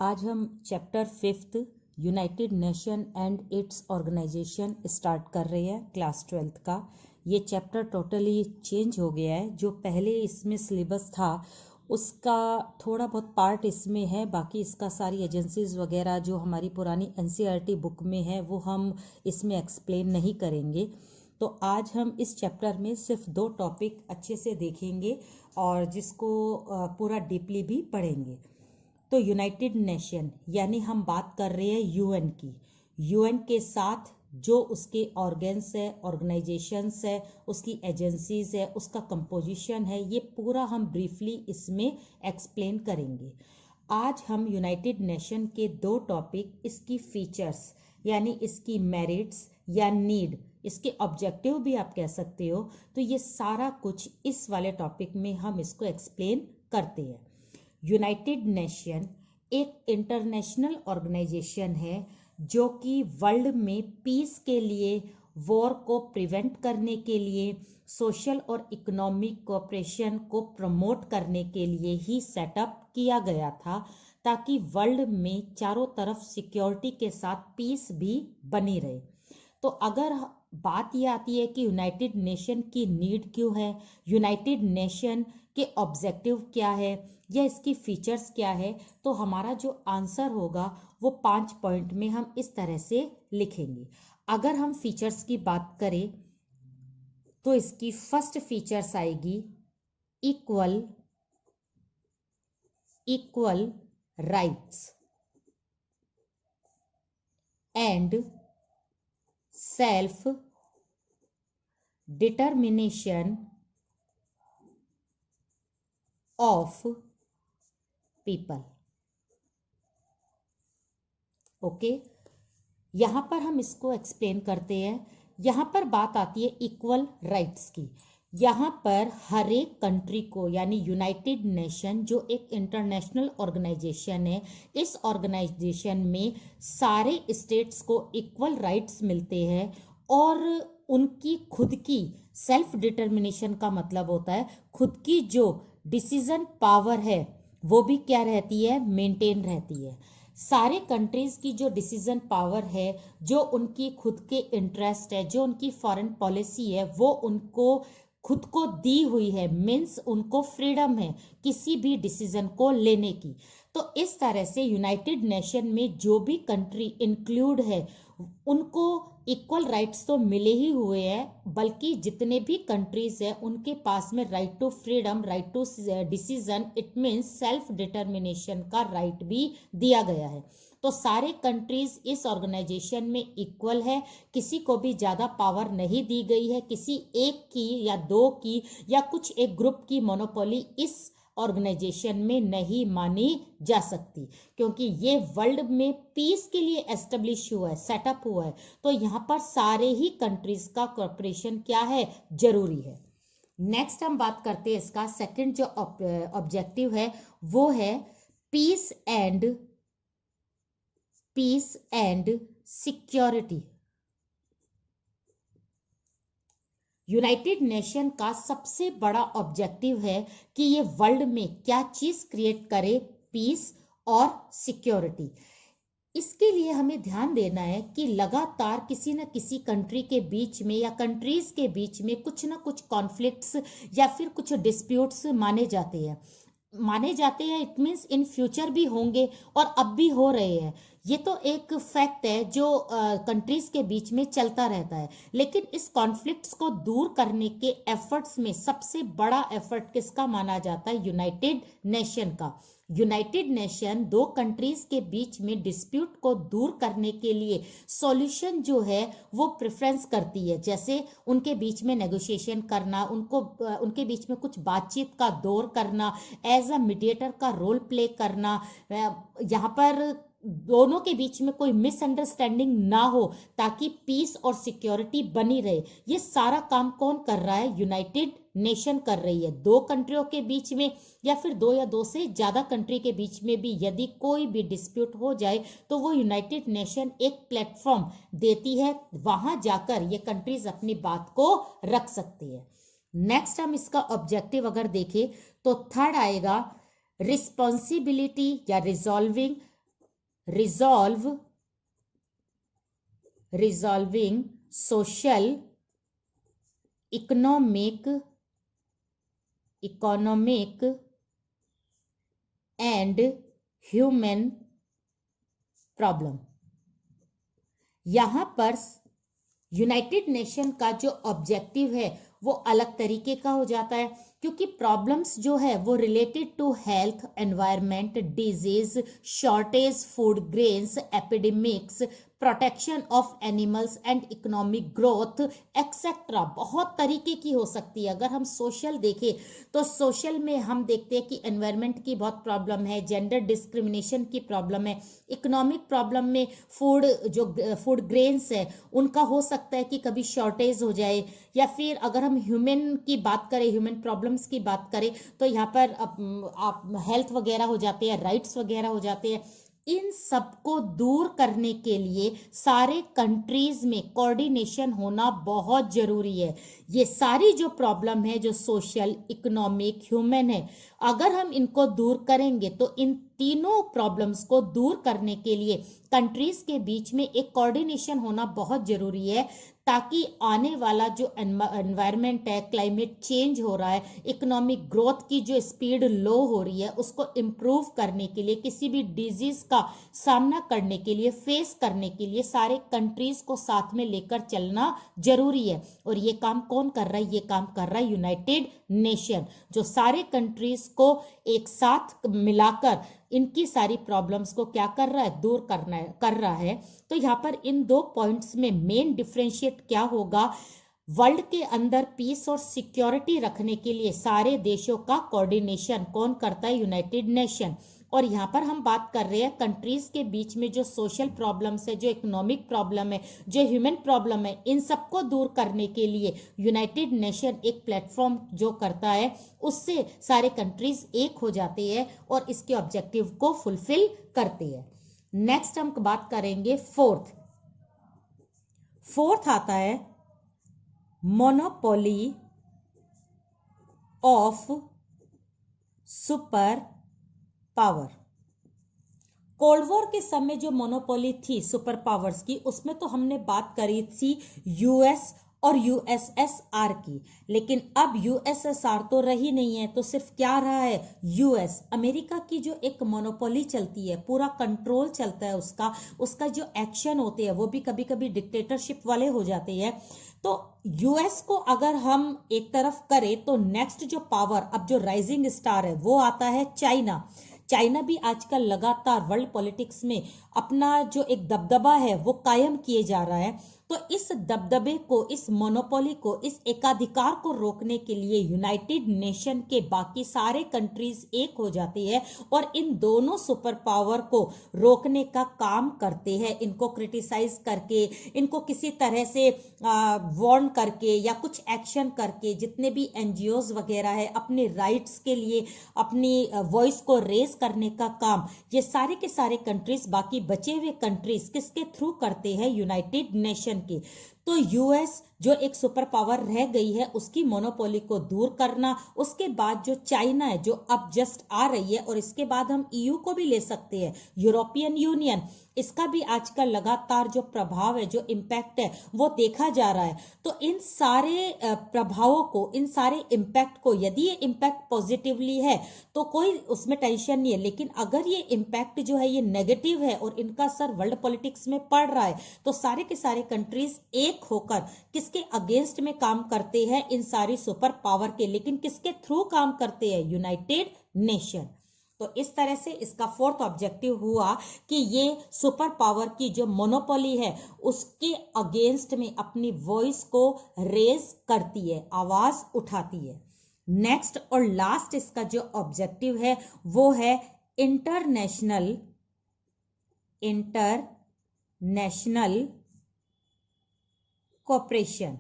आज हम chapter 5th united nation and its organisation start कर रहे हैं क्लास 12th का। ये चैप्टर टोटली चेंज हो गया है। जो पहले इसमें सिलेबस था उसका थोड़ा बहुत पार्ट इसमें है, बाकी इसका सारी एजेंसीज वगैरह जो हमारी पुरानी एनसीईआरटी बुक में है वो हम इसमें एक्सप्लेन नहीं करेंगे। तो आज हम इस चैप्टर में सिर्फ 2 टॉपिक अच्छे से देखेंगे और जिसको पूरा डीपली भी पढ़ेंगे। तो यूनाइटेड नेशन यानी हम बात कर रहे हैं यूएन की। यूएन के साथ जो उसके ऑर्गन्स है, ऑर्गेनाइजेशंस है, उसकी एजेंसीज है, उसका कंपोजिशन है, ये पूरा हम ब्रीफली इसमें एक्सप्लेन करेंगे। आज हम यूनाइटेड नेशन के 2 टॉपिक, इसकी फीचर्स यानी इसकी मेरिट्स या नीड, इसके ऑब्जेक्टिव भी आप कह सकते हो, तो ये सारा कुछ इस वाले टॉपिक में हम इसको एक्सप्लेन करते हैं। यूनाइटेड नेशन एक इंटरनेशनल ऑर्गेनाइजेशन है जो कि वर्ल्ड में पीस के लिए, वॉर को प्रिवेंट करने के लिए, सोशल और इकोनॉमिक कोऑपरेशन को प्रमोट करने के लिए ही सेटअप किया गया था, ताकि वर्ल्ड में चारों तरफ सिक्योरिटी के साथ पीस भी बनी रहे। तो अगर बात ये आती है कि यूनाइटेड नेशन की नीड क्यों है, यूनाइटेड नेशन के ऑब्जेक्टिव क्या है या इसकी फीचर्स क्या है, तो हमारा जो आंसर होगा वो 5 पॉइंट में हम इस तरह से लिखेंगे। अगर हम फीचर्स की बात करें तो इसकी फर्स्ट फीचर्स आएगी equal rights and self determination of people. Okay, यहां पर हम इसको एक्सप्लेन करते हैं। यहां पर बात आती है इक्वल राइट्स की। यहां पर हर एक कंट्री को, यानी यूनाइटेड नेशन जो एक इंटरनेशनल ऑर्गेनाइजेशन है, इस ऑर्गेनाइजेशन में सारे स्टेट्स को इक्वल राइट्स मिलते हैं और उनकी खुद की सेल्फ डिटर्मिनेशन का मतलब होता है खुद की जो डिसीजन पावर है वो भी क्या रहती है, मेंटेन रहती है। सारे कंट्रीज की जो डिसीजन पावर है, जो उनकी खुद के इंटरेस्ट है, जो उनकी फॉरेन पॉलिसी है, वो उनको खुद को दी हुई है, मीन्स उनको फ्रीडम है किसी भी डिसीजन को लेने की। तो इस तरह से यूनाइटेड नेशन में जो भी कंट्री इंक्लूड है उनको इक्वल राइट्स तो मिले ही हुए हैं, बल्कि जितने भी कंट्रीज हैं उनके पास में right to freedom, right to decision, it means self determination का राइट भी दिया गया है। तो सारे कंट्रीज इस ऑर्गेनाइजेशन में इक्वल है, किसी को भी ज्यादा पावर नहीं दी गई है, किसी एक की या 2 की या कुछ एक ग्रुप की मोनोपोली इस ऑर्गेनाइजेशन में नहीं मानी जा सकती, क्योंकि ये वर्ल्ड में पीस के लिए एस्टेब्लिश हुआ है, सेटअप हुआ है। तो यहां पर सारे ही कंट्रीज का कोऑपरेशन क्या है, जरूरी है। नेक्स्ट हम बात करते हैं इसका सेकंड जो ऑब्जेक्टिव है वो है peace and security. United nation का सबसे बड़ा ऑब्जेक्टिव है कि ये वर्ल्ड में क्या चीज क्रिएट करे, पीस और सिक्योरिटी। इसके लिए हमें ध्यान देना है कि लगातार किसी न किसी कंट्री के बीच में या कंट्रीज के बीच में कुछ ना कुछ कॉन्फ्लिक्ट्स या फिर कुछ डिस्प्यूट्स माने जाते हैं। इट मीन्स इन फ्यूचर भी होंगे और अब भी हो रहे हैं। ये तो एक फैक्ट है जो कंट्रीज के बीच में चलता रहता है। लेकिन इस कॉन्फ्लिक्ट्स को दूर करने के एफर्ट्स में सबसे बड़ा एफर्ट किसका माना जाता है, यूनाइटेड नेशन का। यूनाइटेड नेशन 2 कंट्रीज के बीच में डिस्प्यूट को दूर करने के लिए सॉल्यूशन जो है वो प्रेफरेंस करती है, जैसे उनके बीच में नेगोशिएशन करना, उनके बीच में कुछ बातचीत का दौर करना, एज अ मीडिएटर का रोल प्ले करना, यहाँ पर दोनों के बीच में कोई मिसअंडरस्टैंडिंग ना हो ताकि पीस और सिक्योरिटी बनी रहे। ये सारा काम कौन कर रहा है, यूनाइटेड नेशन कर रही है। 2 कंट्रियों के बीच में या फिर 2 या 2 से ज्यादा कंट्री के बीच में भी यदि कोई भी डिस्प्यूट हो जाए तो वो यूनाइटेड नेशन एक प्लेटफॉर्म देती है, वहां जाकर ये कंट्रीज अपनी बात को रख सकती है। नेक्स्ट हम इसका ऑब्जेक्टिव अगर देखें तो थर्ड आएगा रिस्पॉन्सिबिलिटी या resolving resolving social, economic and human problem. यहां पर यूनाइटेड नेशन का जो ऑब्जेक्टिव है वो अलग तरीके का हो जाता है, क्योंकि प्रॉब्लम्स जो है वो related to health, environment, disease, shortage food grains, epidemics, protection of animals and economic growth etcetera, बहुत तरीके की हो सकती है। अगर हम सोशल देखें तो सोशल में हम देखते हैं कि एनवायरनमेंट की बहुत प्रॉब्लम है, जेंडर डिस्क्रिमिनेशन की प्रॉब्लम है, इकोनॉमिक प्रॉब्लम में फूड ग्रेन्स है उनका हो सकता है कि कभी शॉर्टेज हो जाए, या फिर अगर हम ह्यूमन की बात करें, ह्यूमन प्रॉब्लम्स की बात करें तो यहाँ पर आप हेल्थ वगैरह हो जाते हैं, राइट्स वगैरह हो जाते हैं। इन सबको दूर करने के लिए सारे कंट्रीज में कोऑर्डिनेशन होना बहुत जरूरी है। ये सारी जो प्रॉब्लम है, जो सोशल, इकोनॉमिक, ह्यूमन है, अगर हम इनको दूर करेंगे तो इन तीनों प्रॉब्लम्स को दूर करने के लिए कंट्रीज के बीच में एक कोऑर्डिनेशन होना बहुत जरूरी है, ताकि आने वाला जो एनवायरनमेंट है, क्लाइमेट चेंज हो रहा है, इकोनॉमिक ग्रोथ की जो स्पीड लो हो रही है, उसको इम्प्रूव करने के लिए, किसी भी डिजीज का सामना करने के लिए, फेस करने के लिए सारे कंट्रीज को साथ में लेकर चलना जरूरी है। और ये काम कौन कर रहा है? ये काम कर रहा है यूनाइटेड नेशन, जो सारे कंट्रीज को एक साथ मिलाकर इनकी सारी प्रॉब्लम्स को क्या कर रहा है? दूर कर रहा है। तो यहाँ पर इन दो पॉइंट्स में मेन डिफरेंशिएट क्या होगा? वर्ल्ड के अंदर पीस और सिक्योरिटी रखने के लिए सारे देशों का कोऑर्डिनेशन कौन करता है? United nation. और यहाँ पर हम बात कर रहे हैं कंट्रीज के बीच में जो सोशल प्रॉब्लम्स है, जो इकोनॉमिक प्रॉब्लम है, जो ह्यूमन प्रॉब्लम है, इन सबको दूर करने के लिए यूनाइटेड नेशन एक प्लेटफॉर्म जो करता है, उससे सारे कंट्रीज एक हो जाते हैं और इसके ऑब्जेक्टिव को फुलफिल करते हैं। नेक्स्ट हम बात करेंगे फोर्थ आता है monopoly of super power. Cold war के समय जो मोनोपोली थी सुपर पावर्स की, उसमें तो हमने बात करी थी यूएस और यूएसएसआर की, लेकिन अब यूएसएसआर तो रही नहीं है, तो सिर्फ क्या रहा है? यूएस, अमेरिका की जो एक मोनोपोली चलती है, पूरा कंट्रोल चलता है उसका जो एक्शन होते हैं वो भी कभी कभी डिक्टेटरशिप वाले हो जाते हैं। तो यूएस को अगर हम एक तरफ करें तो नेक्स्ट जो पावर, अब जो राइजिंग स्टार है, वो आता है चाइना भी आजकल लगातार वर्ल्ड पॉलिटिक्स में अपना जो एक दबदबा है वो कायम किए जा रहा है। तो इस दबदबे को, इस मोनोपोली को, इस एकाधिकार को रोकने के लिए यूनाइटेड नेशन के बाकी सारे कंट्रीज एक हो जाती है और इन दोनों सुपर पावर को रोकने का काम करते हैं, इनको क्रिटिसाइज करके, इनको किसी तरह से वार्न करके या कुछ एक्शन करके, जितने भी एनजीओज वगैरह है अपने राइट्स के लिए अपनी वॉइस को रेज करने का काम ये सारे के सारे कंट्रीज, बाकी बचे हुए कंट्रीज किसके थ्रू करते हैं? यूनाइटेड नेशन के। तो यूएस जो एक सुपर पावर रह गई है उसकी मोनोपोली को दूर करना, उसके बाद जो चाइना है जो अब जस्ट आ रही है, और इसके बाद हम ईयू को भी ले सकते हैं, यूरोपियन यूनियन, इसका भी आजकल लगातार जो प्रभाव है, जो इम्पैक्ट है वो देखा जा रहा है। तो इन सारे प्रभावों को, इन सारे इम्पैक्ट को, यदि ये इम्पैक्ट पॉजिटिवली है तो कोई उसमें टेंशन नहीं है, लेकिन अगर ये इम्पैक्ट जो है ये नेगेटिव है और इनका असर वर्ल्ड पॉलिटिक्स में पड़ रहा है, तो सारे के सारे कंट्रीज एक होकर किसके अगेंस्ट में काम करते हैं? इन सारी सुपर पावर के। लेकिन किसके थ्रू काम करते हैं? United nation. तो इस तरह से इसका फोर्थ ऑब्जेक्टिव हुआ कि ये सुपर पावर की जो मोनोपोली है उसके अगेंस्ट में अपनी वॉइस को रेज करती है, आवाज उठाती है। नेक्स्ट और लास्ट इसका जो ऑब्जेक्टिव है वो है इंटरनेशनल कोऑपरेशन।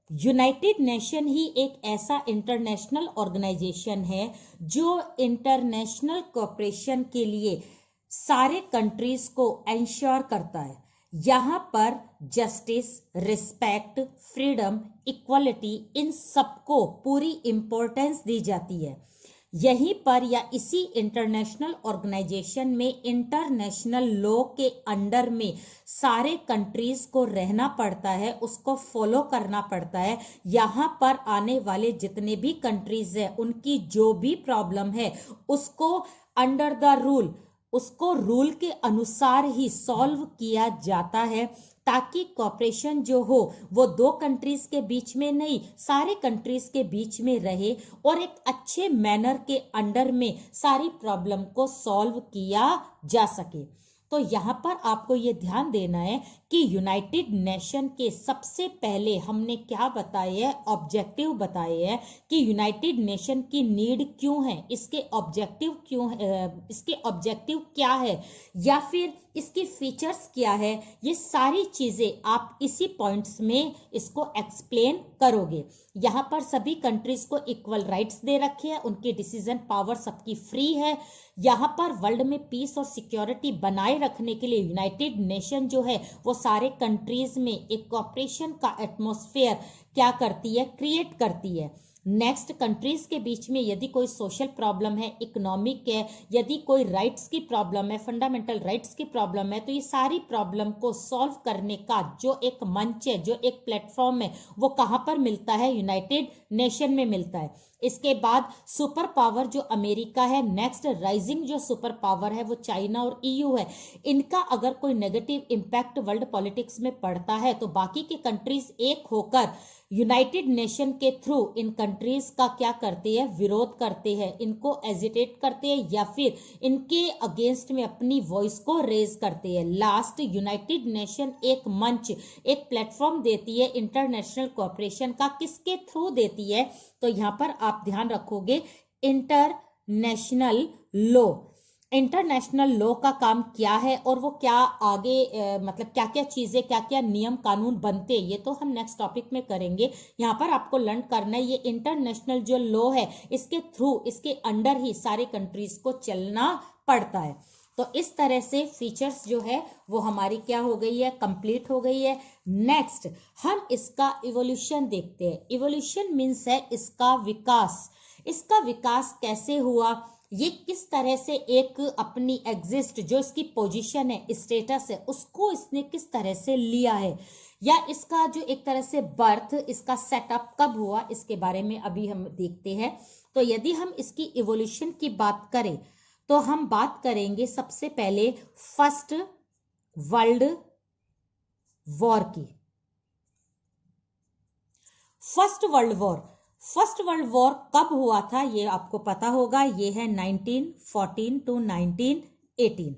यूनाइटेड नेशन ही एक ऐसा इंटरनेशनल ऑर्गेनाइजेशन है जो इंटरनेशनल कोऑपरेशन के लिए सारे कंट्रीज को एंश्योर करता है। यहां पर जस्टिस, रिस्पेक्ट, फ्रीडम, इक्वलिटी, इन सबको पूरी इंपॉर्टेंस दी जाती है। यहीं पर या इसी इंटरनेशनल ऑर्गेनाइजेशन में इंटरनेशनल लॉ के अंडर में सारे कंट्रीज को रहना पड़ता है, उसको फॉलो करना पड़ता है। यहाँ पर आने वाले जितने भी कंट्रीज है उनकी जो भी प्रॉब्लम है उसको अंडर द रूल, उसको रूल के अनुसार ही सॉल्व किया जाता है, ताकि कॉपरेशन जो हो वो दो कंट्रीज के बीच में नहीं, सारे कंट्रीज के बीच में रहे और एक अच्छे मैनर के अंडर में सारी प्रॉब्लम को सॉल्व किया जा सके। तो यहाँ पर आपको ये ध्यान देना है कि यूनाइटेड नेशन के सबसे पहले हमने क्या बताए है, ऑब्जेक्टिव बताए हैं कि यूनाइटेड नेशन की नीड क्यों है, इसके ऑब्जेक्टिव क्यों है, इसके ऑब्जेक्टिव क्या है या फिर इसकी फीचर्स क्या है, ये सारी चीजें आप इसी पॉइंट्स में इसको एक्सप्लेन करोगे। यहाँ पर सभी कंट्रीज को इक्वल राइट्स दे रखे हैं, उनकी डिसीजन पावर सबकी फ्री है। यहाँ पर वर्ल्ड में पीस और सिक्योरिटी बनाए रखने के लिए यूनाइटेड नेशन जो है वो सारे कंट्रीज में एक कॉपरेशन का एटमॉस्फेयर क्या करती है, क्रिएट करती है। नेक्स्ट, कंट्रीज के बीच में यदि कोई सोशल प्रॉब्लम है, इकोनॉमिक है, यदि कोई राइट्स की प्रॉब्लम है, फंडामेंटल राइट्स की प्रॉब्लम है, तो ये सारी प्रॉब्लम को सॉल्व करने का जो एक मंच है, जो एक प्लेटफॉर्म है, वो कहाँ पर मिलता है, यूनाइटेड नेशन में मिलता है। इसके बाद सुपर पावर जो अमेरिका है, नेक्स्ट राइजिंग जो सुपर पावर है वो चाइना और ईयू है। इनका अगर कोई नेगेटिव इम्पैक्ट वर्ल्ड पॉलिटिक्स में पड़ता है तो बाकी के कंट्रीज एक होकर यूनाइटेड नेशन के थ्रू इन कंट्रीज का क्या करते हैं, विरोध करते हैं, इनको एजिटेट करते हैं या फिर इनके अगेंस्ट में अपनी वॉइस को रेज करते हैं। लास्ट, यूनाइटेड नेशन एक मंच, एक प्लेटफॉर्म देती है इंटरनेशनल कोऑपरेशन का, किसके थ्रू देती है, तो यहां पर आप ध्यान रखोगे इंटरनेशनल लॉ। इंटरनेशनल लॉ का काम क्या है और वो क्या आगे मतलब क्या क्या चीजें, क्या क्या नियम कानून बनते, ये तो हम नेक्स्ट टॉपिक में करेंगे। यहाँ पर आपको लर्न करना है ये इंटरनेशनल जो लॉ है इसके थ्रू, इसके अंडर ही सारे कंट्रीज को चलना पड़ता है। तो इस तरह से फीचर्स जो है वो हमारी क्या हो गई है, कंप्लीट हो गई है। नेक्स्ट हम इसका इवोल्यूशन देखते हैं। इवोल्यूशन मीन्स है इसका विकास। इसका विकास कैसे हुआ, ये किस तरह से एक अपनी एग्जिस्ट जो इसकी पोजीशन है, स्टेटस है, उसको इसने किस तरह से लिया है, या इसका जो एक तरह से बर्थ, इसका सेटअप कब हुआ, इसके बारे में अभी हम देखते हैं। तो यदि हम इसकी इवोल्यूशन की बात करें तो हम बात करेंगे सबसे पहले फर्स्ट वर्ल्ड वॉर की। फर्स्ट वर्ल्ड वॉर कब हुआ था ये आपको पता होगा, ये है 1914 टू 1918।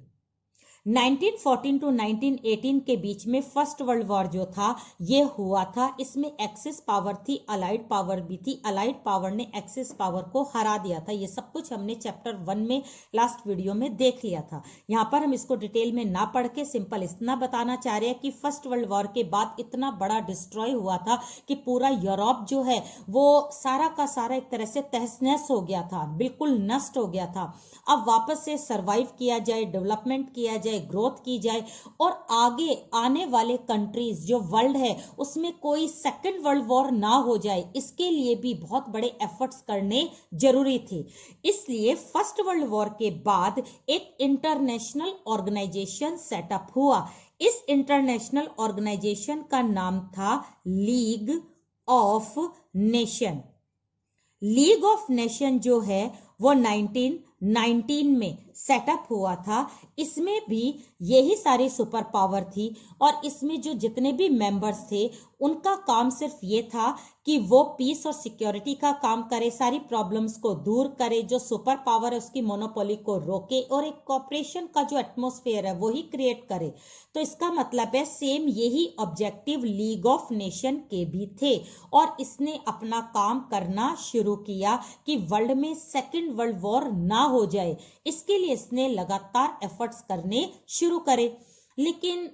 1914 टू 1918 के बीच में फर्स्ट वर्ल्ड वॉर जो था ये हुआ था। इसमें एक्सिस पावर थी, अलाइड पावर भी थी। अलाइड पावर ने एक्सिस पावर को हरा दिया था। ये सब कुछ हमने चैप्टर 1 में लास्ट वीडियो में देख लिया था। यहाँ पर हम इसको डिटेल में ना पढ़ के सिंपल इतना बताना चाह रहे हैं कि फर्स्ट वर्ल्ड वॉर के बाद इतना बड़ा डिस्ट्रॉय हुआ था कि पूरा यूरोप जो है वो सारा का सारा एक तरह से तहस नहस हो गया था, बिल्कुल नष्ट हो गया था। अब वापस से सर्वाइव किया जाए, डेवलपमेंट किया जाए, ग्रोथ की जाए और आगे आने वाले कंट्रीज जो वर्ल्ड है उसमें कोई सेकंड वर्ल्ड वॉर ना हो जाए, इसके लिए भी बहुत बड़े एफर्ट्स करने जरूरी थे। इसलिए फर्स्ट वर्ल्ड वॉर के बाद एक इंटरनेशनल ऑर्गेनाइजेशन सेटअप हुआ। इस इंटरनेशनल ऑर्गेनाइजेशन का नाम था league of nation. League of nation जो है वो 1919 में सेटअप हुआ था। इसमें भी यही सारी सुपर पावर थी और इसमें जो जितने भी मेंबर्स थे उनका काम सिर्फ ये था कि वो पीस और सिक्योरिटी का काम करे, सारी प्रॉब्लम्स को दूर करे, जो सुपर पावर है उसकी मोनोपोली को रोके और एक कॉपरेशन का जो एटमॉस्फेयर है वो ही क्रिएट करे। तो इसका मतलब है सेम यही ऑब्जेक्टिव लीग ऑफ नेशन के भी थे और इसने अपना काम करना शुरू किया कि वर्ल्ड में सेकेंड वर्ल्ड वॉर ना हो जाए। इसके लिए इसने लगातार एफर्ट्स करने शुरू करे, लेकिन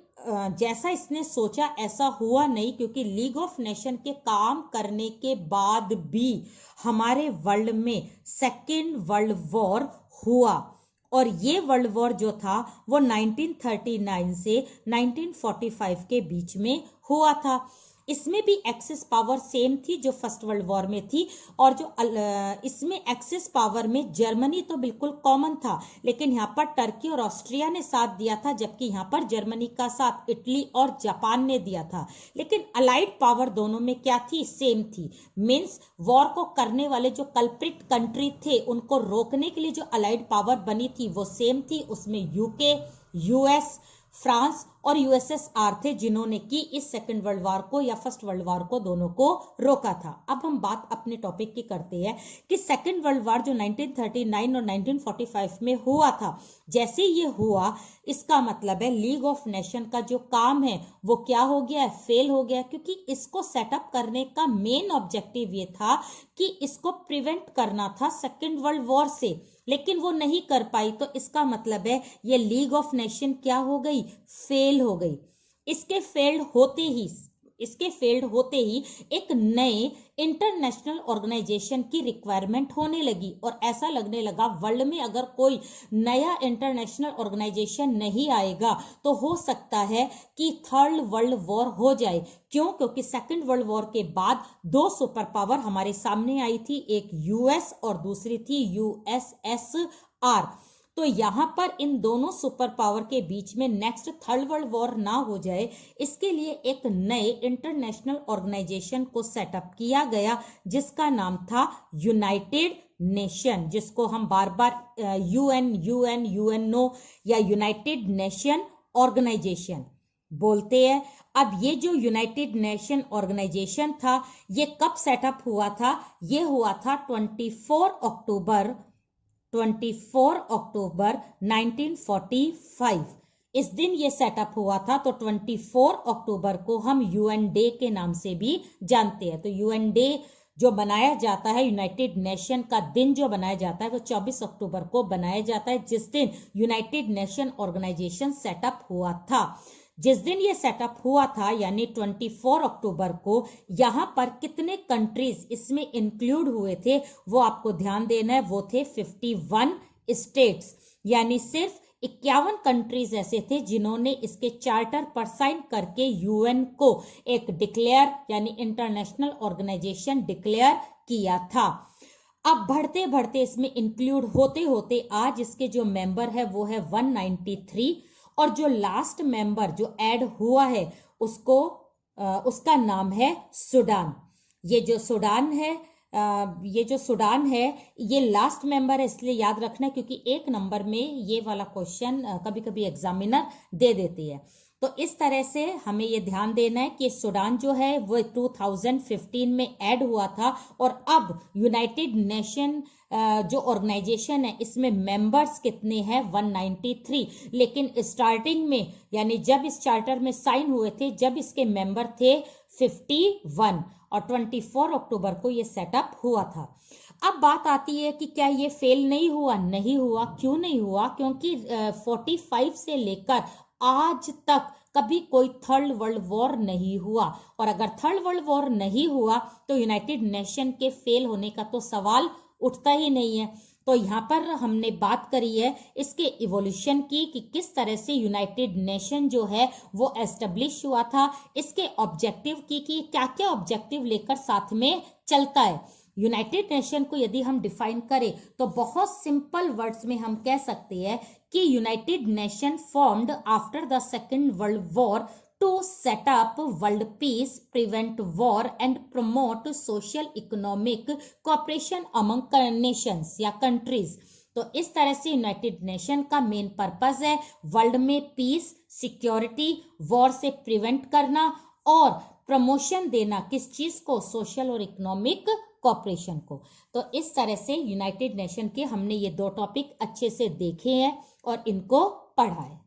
जैसा इसने सोचा ऐसा हुआ नहीं, क्योंकि लीग ऑफ नेशन के काम करने के बाद भी हमारे वर्ल्ड में सेकेंड वर्ल्ड वॉर हुआ और ये वर्ल्ड वॉर जो था वो 1939 से 1945 के बीच में हुआ था। इसमें भी एक्सेस पावर सेम थी जो फर्स्ट वर्ल्ड वॉर में थी, और जो इसमें एक्सेस पावर में जर्मनी तो बिल्कुल कॉमन था, लेकिन यहाँ पर टर्की और ऑस्ट्रिया ने साथ दिया था, जबकि यहाँ पर जर्मनी का साथ इटली और जापान ने दिया था। लेकिन अलाइड पावर दोनों में क्या थी, सेम थी। मीन्स वॉर को करने वाले जो कल्प्रिट कंट्री थे उनको रोकने के लिए जो अलाइड पावर बनी थी वो सेम थी। उसमें यूके, यूएस, फ्रांस और यूएसएसआर थे जिन्होंने की इस सेकंड वर्ल्ड वॉर को या फर्स्ट वर्ल्ड वॉर को, दोनों को रोका था। अब हम बात अपने टॉपिक की करते हैं कि सेकंड वर्ल्ड वॉर जो 1939 और 1945 में हुआ था, जैसे ये हुआ इसका मतलब है लीग ऑफ नेशन का जो काम है वो क्या हो गया है, फेल हो गया, क्योंकि इसको सेटअप करने का मेन ऑब्जेक्टिव ये था कि इसको प्रिवेंट करना था सेकंड वर्ल्ड वॉर से, लेकिन वो नहीं कर पाई। तो इसका मतलब है ये लीग ऑफ नेशन क्या हो गई, फेल हो गई। इसके फेल्ड होते ही एक नए इंटरनेशनल ऑर्गेनाइजेशन की रिक्वायरमेंट होने लगी, और ऐसा लगने लगा वर्ल्ड में अगर कोई नया इंटरनेशनल ऑर्गेनाइजेशन नहीं आएगा तो हो सकता है कि थर्ड वर्ल्ड वॉर हो जाए। क्यों? क्योंकि सेकंड वर्ल्ड वॉर के बाद दो सुपर पावर हमारे सामने आई थी, एक यूएस और दूसरी थी यूएसएसआर। तो यहां पर इन दोनों सुपर पावर के बीच में नेक्स्ट थर्ड वर्ल्ड वॉर ना हो जाए, इसके लिए एक नए इंटरनेशनल ऑर्गेनाइजेशन को सेटअप किया गया जिसका नाम था यूनाइटेड नेशन, जिसको हम बार बार यूएनओ या यूनाइटेड नेशन ऑर्गेनाइजेशन बोलते हैं। अब ये जो यूनाइटेड नेशन ऑर्गेनाइजेशन था ये कब सेटअप हुआ था, ये हुआ था 24 अक्टूबर 1945। इस दिन ये सेटअप हुआ था। तो 24 अक्टूबर को हम यूएन डे के नाम से भी जानते हैं। तो यूएन डे जो बनाया जाता है, यूनाइटेड नेशन का दिन जो बनाया जाता है वो 24 अक्टूबर को बनाया जाता है, जिस दिन यूनाइटेड नेशन ऑर्गेनाइजेशन सेटअप हुआ था। जिस दिन ये सेटअप हुआ था यानी 24 अक्टूबर को, यहां पर कितने कंट्रीज इसमें इंक्लूड हुए थे वो आपको ध्यान देना है। वो थे 51 स्टेट्स, यानी सिर्फ 51 कंट्रीज ऐसे थे जिन्होंने इसके चार्टर पर साइन करके यूएन को एक डिक्लेयर यानी इंटरनेशनल ऑर्गेनाइजेशन डिक्लेयर किया था। अब बढ़ते बढ़ते इसमें इंक्लूड होते होते आज इसके जो मेंबर है वो है 193, और जो लास्ट मेंबर जो ऐड हुआ है उसका नाम है सूडान। ये जो सूडान है ये लास्ट मेंबर है, इसलिए याद रखना क्योंकि एक नंबर में ये वाला क्वेश्चन कभी कभी एग्जामिनर दे देती है। तो इस तरह से हमें ये ध्यान देना है कि सूडान जो है वो 2015 में ऐड हुआ था, और अब यूनाइटेड नेशन जो ऑर्गेनाइजेशन है इसमें मेंबर्स कितने हैं, 193। लेकिन स्टार्टिंग में यानी जब इस चार्टर में साइन हुए थे, जब इसके मेंबर थे 51, और 24 अक्टूबर को ये सेटअप हुआ था। अब बात आती है कि क्या ये फेल नहीं हुआ? नहीं हुआ। क्यों नहीं हुआ? क्योंकि 45 से लेकर आज तक कभी कोई थर्ड वर्ल्ड वॉर नहीं हुआ, और अगर थर्ड वर्ल्ड वॉर नहीं हुआ तो यूनाइटेड नेशन के फेल होने का तो सवाल उठता ही नहीं है। तो यहाँ पर हमने बात करी है इसके इवोल्यूशन की कि किस तरह से यूनाइटेड नेशन जो है वो एस्टेब्लिश हुआ था, इसके ऑब्जेक्टिव की कि क्या क्या ऑब्जेक्टिव लेकर साथ में चलता है। यूनाइटेड नेशन को यदि हम डिफाइन करें तो बहुत सिंपल वर्ड्स में हम कह सकते हैं कि United nation formed after the second world war to set up world peace, prevent war and promote social economic cooperation among nations या countries। तो इस तरह से यूनाइटेड नेशन का मेन पर्पस है वर्ल्ड में पीस, सिक्योरिटी, वॉर से prevent करना और प्रमोशन देना, किस चीज को? सोशल और इकोनॉमिक कॉपरेशन को। तो इस तरह से यूनाइटेड नेशन के हमने ये दो टॉपिक अच्छे से देखे हैं और इनको पढ़ा है।